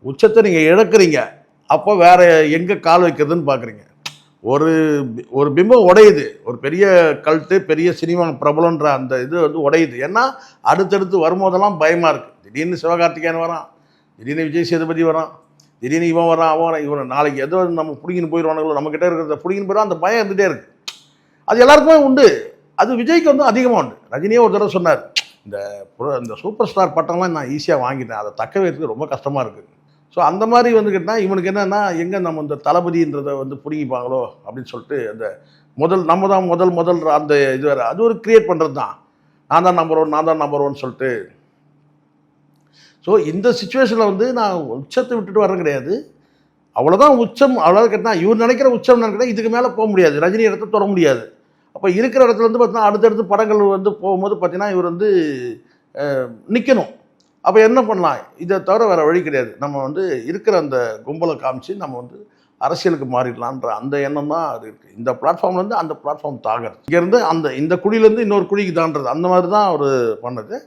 உச்சத்தை நீங்கள் இழக்கிறீங்க. அப்போ வேற எங்கே கால் வைக்கிறதுன்னு பார்க்குறீங்க. ஒரு ஒரு பிம்பம் உடையுது. ஒரு பெரிய கல்ட்டு, பெரிய சினிமா பிரபலன்ற அந்த இது வந்து உடையுது. ஏன்னா அடுத்தடுத்து வரும்போதெல்லாம் பயமாக இருக்குது. திடீர்னு சிவகார்த்திகேயன் வரான், திடீர்னு விஜய் சேதுபதி வரான், திடீர்னு இவன் வரான், அவன் வரான், இவன் நாளைக்கு ஏதோ நம்ம பிடிங்கின்னு போயிடுவானுங்களோ, நம்மக்கிட்ட இருக்கிறத பிடிங்கின்னு போயிடும், அந்த பயம் இருந்துகிட்டே இருக்குது. அது எல்லாருக்குமே உண்டு. அது விஜய்க்கு வந்து அதிகமாக உண்டு. ரஜினியே ஒரு தடவை சொன்னார், இந்த சூப்பர் ஸ்டார் பட்டம்லாம் நான் ஈஸியாக வாங்கிட்டேன், அதை தக்க வைக்கிறது ரொம்ப கஷ்டமாக இருக்குது. ஸோ அந்த மாதிரி வந்து கேட்டால் இவனுக்கு என்னென்னா, எங்கே நம்ம இந்த தளபதின்றதை வந்து பிடிங்கிப்பாங்களோ அப்படின்னு சொல்லிட்டு அந்த நம்ம தான் முதல் அந்த இது வேறு, அது ஒரு கிரியேட் பண்ணுறது தான். நான் தான் நம்பர் ஒன் சொல்லிட்டு. ஸோ இந்த சுச்சுவேஷனில் வந்து நான் உச்சத்தை விட்டுட்டு வரேன் கிடையாது. அவ்வளோதான் உச்சம். அவ்வளோதான் கேட்டால் இவர் நினைக்கிற உச்சம் நினைக்கிறேன், இதுக்கு மேலே போக முடியாது. ரஜினி இடத்த தொட முடியாது. அப்போ இருக்கிற இடத்துல வந்து பார்த்தீங்கன்னா அடுத்தடுத்து படங்கள் வந்து போகும்போது பார்த்தீங்கன்னா இவர் வந்து நிற்கணும். அப்போ என்ன பண்ணலாம்? இதை தவிர வேறு வழி கிடையாது. நம்ம வந்து இருக்கிற அந்த கும்பலை காமிச்சு நம்ம வந்து அரசியலுக்கு மாறிடலான்ற அந்த எண்ணம் தான் அது இருக்குது. இந்த பிளாட்ஃபார்ம்லேருந்து அந்த பிளாட்ஃபார்ம் தாகிறது, இங்கேருந்து இந்த குழியிலேருந்து இன்னொரு குழிக்கு தான்றது, அந்த மாதிரி தான் அவர் பண்ணது.